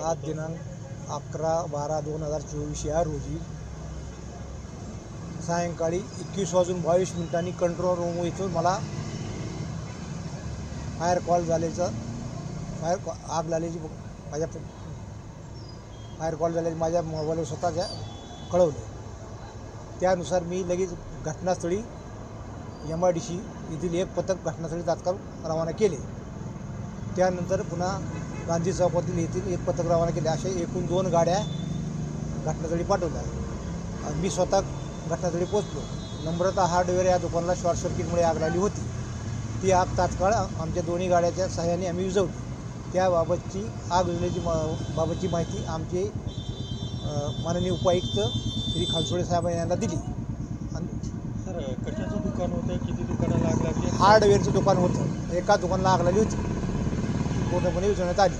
आज दिनांक 11/12/2024 या रोजी सायंकाळी 21:22 कंट्रोल रूम इथून मला फायर कॉल झाल्याचं आग लागल्याची माझ्या फायर कॉल झाल्याची माझ्या मोबाईलवर स्वतःच्या कळवलं। त्यानुसार मी लगेच घटनास्थळी MIDC येथील एक पथक घटनास्थळी तात्काळ रवाना केले। त्यानंतर पुन्हा गांधी चौकातील येथील एक पथक रवाना केले। अशा एकूण 2 गाड्या घटनास्थळी पाठवल्या। मी स्वतः घटनास्थळी पोहोचलो। नम्रता हार्डवेअर या दुकानाला शॉर्ट सर्किटमुळे आग लागली होती। ती आग तात्काळ आमच्या दोन्ही गाड्याच्या सहाय्याने आम्ही विझवली। त्याबाबतची आग विझवण्याची बाबतची माहिती आमचे माननीय उपायुक्त श्री खलसोडे साहेब यांना दिली। सर, कशाचं दुकान होतं, किती दुकानाला आग लागली? हार्डवेअरचं दुकान होतं। एका दुकानाला आग लागली होती, पूर्णपणे विझवण्यात आली।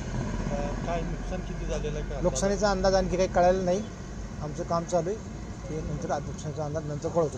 काय नुकसान किती झालेलं आहे का? नुकसानीचा अंदाज आणखी काही कळायला नाही। आमचं काम चालू आहे, ते नंतर नुकसानीचा अंदाज नंतर कळवतो.